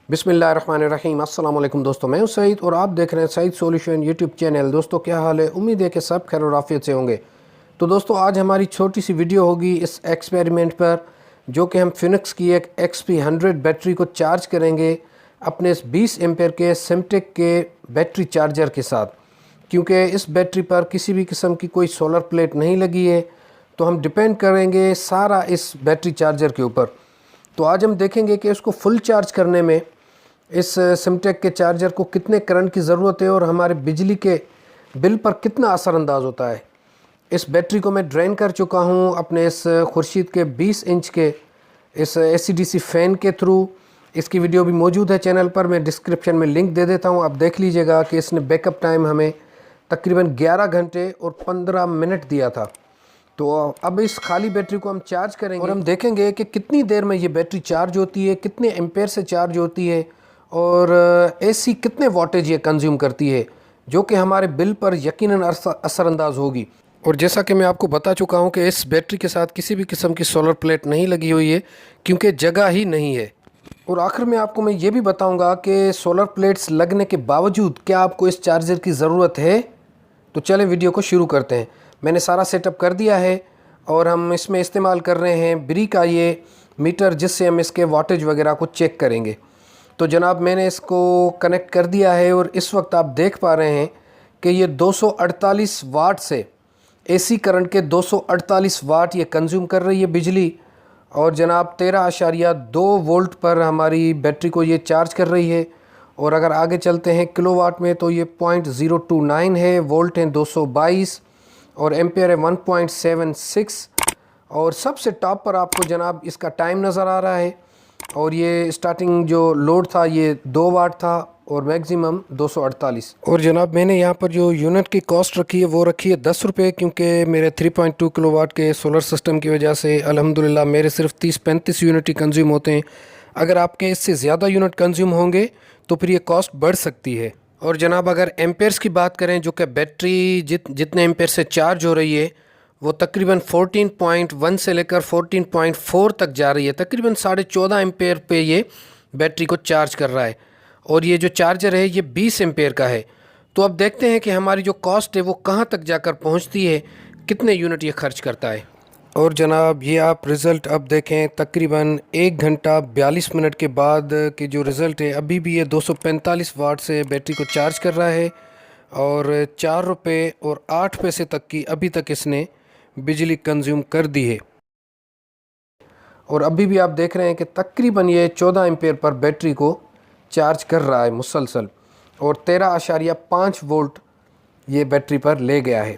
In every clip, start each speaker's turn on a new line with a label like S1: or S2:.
S1: बिस्मिल्लाहिर्रहमानिर्रहीम। अस्सलाम वालेकुम दोस्तों, मैं हूं सईद और आप देख रहे हैं सईद सॉल्यूशन यूट्यूब चैनल। दोस्तों क्या हाल है? उम्मीद है कि सब खैर और आफियत से होंगे। तो दोस्तों आज हमारी छोटी सी वीडियो होगी इस एक्सपेरिमेंट पर, जो कि हम फिनिक्स की एक XP100 बैटरी को चार्ज करेंगे अपने इस 20 एम्पेयर के सिमटेक के बैटरी चार्जर के साथ। क्योंकि इस बैटरी पर किसी भी किस्म की कोई सोलर प्लेट नहीं लगी है, तो हम डिपेंड करेंगे सारा इस बैटरी चार्जर के ऊपर। तो आज हम देखेंगे कि इसको फुल चार्ज करने में इस सिमटेक के चार्जर को कितने करंट की ज़रूरत है और हमारे बिजली के बिल पर कितना असरअंदाज होता है। इस बैटरी को मैं ड्रेन कर चुका हूं अपने इस खुर्शीद के 20 इंच के इस AC/DC फ़ैन के थ्रू। इसकी वीडियो भी मौजूद है चैनल पर, मैं डिस्क्रिप्शन में लिंक दे देता हूं, आप देख लीजिएगा कि इसने बैकअप टाइम हमें तकरीबन 11 घंटे और 15 मिनट दिया था। तो अब इस खाली बैटरी को हम चार्ज करेंगे और हम देखेंगे कि कितनी देर में ये बैटरी चार्ज होती है, कितने एम्पेयर से चार्ज होती है और AC कितने वाटेज ये कंज्यूम करती है, जो कि हमारे बिल पर यकीनन असरअंदाज होगी। और जैसा कि मैं आपको बता चुका हूं कि इस बैटरी के साथ किसी भी किस्म की सोलर प्लेट नहीं लगी हुई है, क्योंकि जगह ही नहीं है। और आखिर में आपको मैं ये भी बताऊंगा कि सोलर प्लेट्स लगने के बावजूद क्या आपको इस चार्जर की ज़रूरत है। तो चलें वीडियो को शुरू करते हैं। मैंने सारा सेटअप कर दिया है और हम इसमें इस्तेमाल कर रहे हैं ब्री का ये मीटर, जिससे हम इसके वाटेज वगैरह को चेक करेंगे। तो जनाब मैंने इसको कनेक्ट कर दिया है और इस वक्त आप देख पा रहे हैं कि ये 248 वाट से AC करंट के 248 वाट ये कंज्यूम कर रही है बिजली। और जनाब 13.2 वोल्ट पर हमारी बैटरी को ये चार्ज कर रही है। और अगर आगे चलते हैं किलोवाट में, तो ये 0.029 है, वोल्ट हैं 222 और एम्पेयर है 1.76। और सबसे टॉप पर आपको जनाब इसका टाइम नज़र आ रहा है। और ये स्टार्टिंग जो लोड था ये 2 वाट था और मैक्सिमम 248। और जनाब मैंने यहाँ पर जो यूनिट की कॉस्ट रखी है वो रखी है 10 रुपये, क्योंकि मेरे 3.2 किलोवाट के सोलर सिस्टम की वजह से अल्हम्दुलिल्लाह मेरे सिर्फ 30-35 यूनिट ही कंज्यूम होते हैं। अगर आपके इससे ज़्यादा यूनिट कंज्यूम होंगे तो फिर ये कॉस्ट बढ़ सकती है। और जनाब अगर एम्पेयर्स की बात करें, जो कि बैटरी जितने एम्पेयर से चार्ज हो रही है वो तकरीबन 14.1 से लेकर 14.4 तक जा रही है। तकरीबन 14.5 एम्पेयर पे ये बैटरी को चार्ज कर रहा है। और ये जो चार्जर है ये 20 एम्पेयर का है। तो अब देखते हैं कि हमारी जो कॉस्ट है वो कहाँ तक जाकर पहुँचती है, कितने यूनिट ये खर्च करता है। और जनाब ये आप रिज़ल्ट अब देखें, तकरीबन 1 घंटा 42 मिनट के बाद के जो रिज़ल्ट है, अभी भी ये 245 वाट से बैटरी को चार्ज कर रहा है और 4 रुपये और 8 पैसे तक की अभी तक इसने बिजली कंज्यूम कर दी है। और अभी भी आप देख रहे हैं कि तकरीबन ये 14 एम्पेयर पर बैटरी को चार्ज कर रहा है मुसलसल, और 13.5 वोल्ट ये बैटरी पर ले गया है।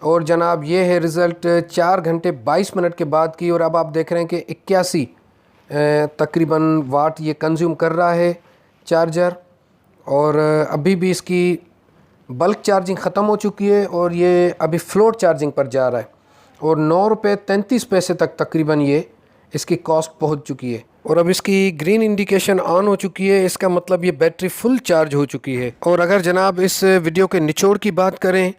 S1: और जनाब ये है रिज़ल्ट 4 घंटे 22 मिनट के बाद की। और अब आप देख रहे हैं कि 81 तकरीबन वाट ये कंज्यूम कर रहा है चार्जर। और अभी भी इसकी बल्क चार्जिंग ख़त्म हो चुकी है और ये अभी फ्लोट चार्जिंग पर जा रहा है। और 9 रुपये 33 पैसे तक तकरीबन ये इसकी कॉस्ट पहुंच चुकी है। और अब इसकी ग्रीन इंडिकेशन ऑन हो चुकी है, इसका मतलब ये बैटरी फुल चार्ज हो चुकी है। और अगर जनाब इस वीडियो के निचोड़ की बात करें,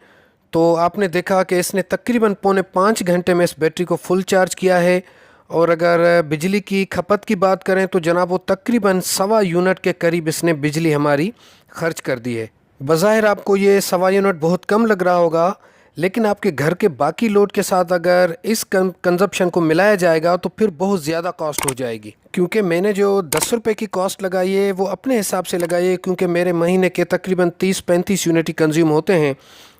S1: तो आपने देखा कि इसने तकरीबन 4.5 घंटे में इस बैटरी को फुल चार्ज किया है। और अगर बिजली की खपत की बात करें तो जनाब वो तकरीबन 1.25 यूनिट के करीब इसने बिजली हमारी खर्च कर दी है। बज़ाहिर आपको ये 1.25 यूनिट बहुत कम लग रहा होगा, लेकिन आपके घर के बाकी लोड के साथ अगर इस कंजप्शन को मिलाया जाएगा तो फिर बहुत ज़्यादा कॉस्ट हो जाएगी। क्योंकि मैंने जो 10 रुपये की कॉस्ट लगाई है वो अपने हिसाब से लगाई है, क्योंकि मेरे महीने के तकरीबन 30-35 यूनिट ही कंज्यूम होते हैं।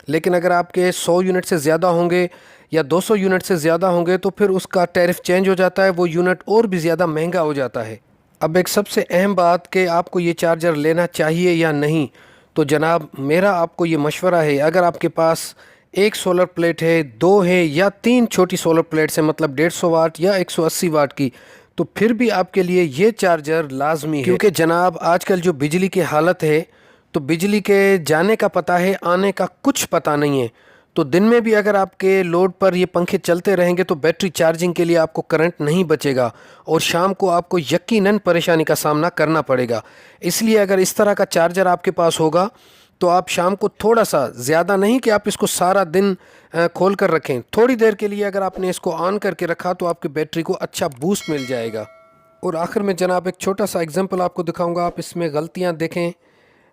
S1: लेकिन अगर आपके 100 यूनिट से ज़्यादा होंगे या 200 यूनिट से ज़्यादा होंगे तो फिर उसका टैरिफ चेंज हो जाता है, वो यूनिट और भी ज़्यादा महंगा हो जाता है। अब एक सबसे अहम बात कि आपको ये चार्जर लेना चाहिए या नहीं, तो जनाब मेरा आपको ये मशवरा है, अगर आपके पास एक सोलर प्लेट है, 2 है या 3 छोटी सोलर प्लेट्स हैं, मतलब 150 वाट या 180 वाट की, तो फिर भी आपके लिए ये चार्जर लाजमी है। क्योंकि जनाब आजकल जो बिजली की हालत है, तो बिजली के जाने का पता है, आने का कुछ पता नहीं है। तो दिन में भी अगर आपके लोड पर ये पंखे चलते रहेंगे तो बैटरी चार्जिंग के लिए आपको करंट नहीं बचेगा और शाम को आपको यकीनन परेशानी का सामना करना पड़ेगा। इसलिए अगर इस तरह का चार्जर आपके पास होगा तो आप शाम को थोड़ा सा, ज़्यादा नहीं कि आप इसको सारा दिन खोल कर रखें, थोड़ी देर के लिए अगर आपने इसको ऑन करके रखा तो आपकी बैटरी को अच्छा बूस्ट मिल जाएगा। और आखिर में जनाब एक छोटा सा एग्जांपल आपको दिखाऊंगा, आप इसमें गलतियां देखें।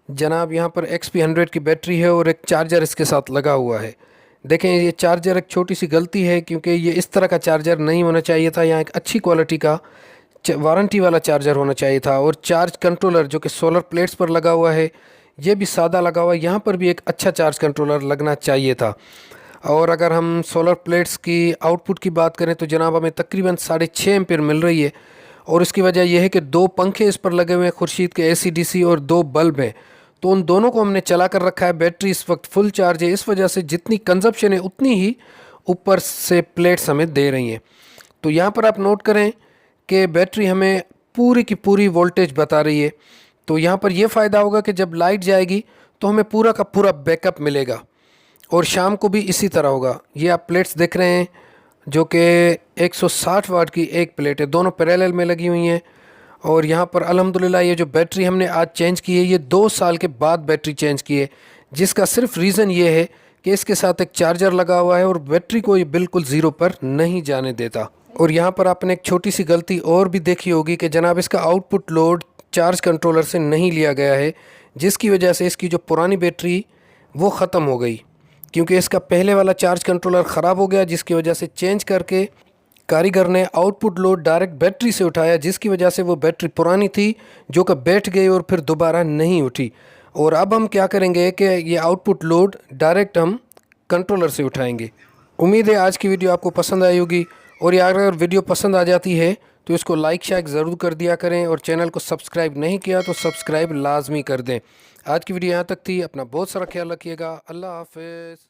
S1: जनाब यहाँ पर XP100 की बैटरी है और एक चार्जर इसके साथ लगा हुआ है। देखें ये चार्जर एक छोटी सी गलती है, क्योंकि ये इस तरह का चार्जर नहीं होना चाहिए था। यहाँ एक अच्छी क्वालिटी का वारंटी वाला चार्जर होना चाहिए था। और चार्ज कंट्रोलर जो कि सोलर प्लेट्स पर लगा हुआ है, ये भी सादा लगा हुआ है। यहाँ पर भी एक अच्छा चार्ज कंट्रोलर लगना चाहिए था। और अगर हम सोलर प्लेट्स की आउटपुट की बात करें तो जनाब हमें तकरीबन 6.5 एम्पीयर मिल रही है। और इसकी वजह यह है कि 2 पंखे इस पर लगे हुए हैं खुर्शीद के AC/DC, और 2 बल्ब हैं। तो उन दोनों को हमने चला कर रखा है। बैटरी इस वक्त फुल चार्ज है, इस वजह से जितनी कंजप्शन है उतनी ही ऊपर से प्लेट्स हमें दे रही हैं। तो यहाँ पर आप नोट करें कि बैटरी हमें पूरी की पूरी वोल्टेज बता रही है। तो यहाँ पर यह फ़ायदा होगा कि जब लाइट जाएगी तो हमें पूरा का पूरा बैकअप मिलेगा। और शाम को भी इसी तरह होगा। ये आप प्लेट्स देख रहे हैं जो कि 160 वाट की एक प्लेट है, दोनों पैरेलल में लगी हुई हैं। और यहाँ पर अल्हम्दुलिल्लाह ये जो बैटरी हमने आज चेंज की है, ये 2 साल के बाद बैटरी चेंज की है, जिसका सिर्फ रीज़न ये है कि इसके साथ एक चार्जर लगा हुआ है और बैटरी को ये बिल्कुल ज़ीरो पर नहीं जाने देता। और यहाँ पर आपने एक छोटी सी गलती और भी देखी होगी कि जनाब इसका आउटपुट लोड चार्ज कंट्रोलर से नहीं लिया गया है, जिसकी वजह से इसकी जो पुरानी बैटरी वो ख़त्म हो गई, क्योंकि इसका पहले वाला चार्ज कंट्रोलर ख़राब हो गया, जिसकी वजह से चेंज करके कारीगर ने आउटपुट लोड डायरेक्ट बैटरी से उठाया, जिसकी वजह से वो बैटरी पुरानी थी जो कि बैठ गई और फिर दोबारा नहीं उठी। और अब हम क्या करेंगे कि ये आउटपुट लोड डायरेक्ट हम कंट्रोलर से उठाएंगे। उम्मीद है आज की वीडियो आपको पसंद आई होगी। और यार अगर वीडियो पसंद आ जाती है तो इसको लाइक शाइक ज़रूर कर दिया करें, और चैनल को सब्सक्राइब नहीं किया तो सब्सक्राइब लाजमी कर दें। आज की वीडियो यहाँ तक थी। अपना बहुत सारा ख्याल रखिएगा। अल्लाह हाफ़िज़।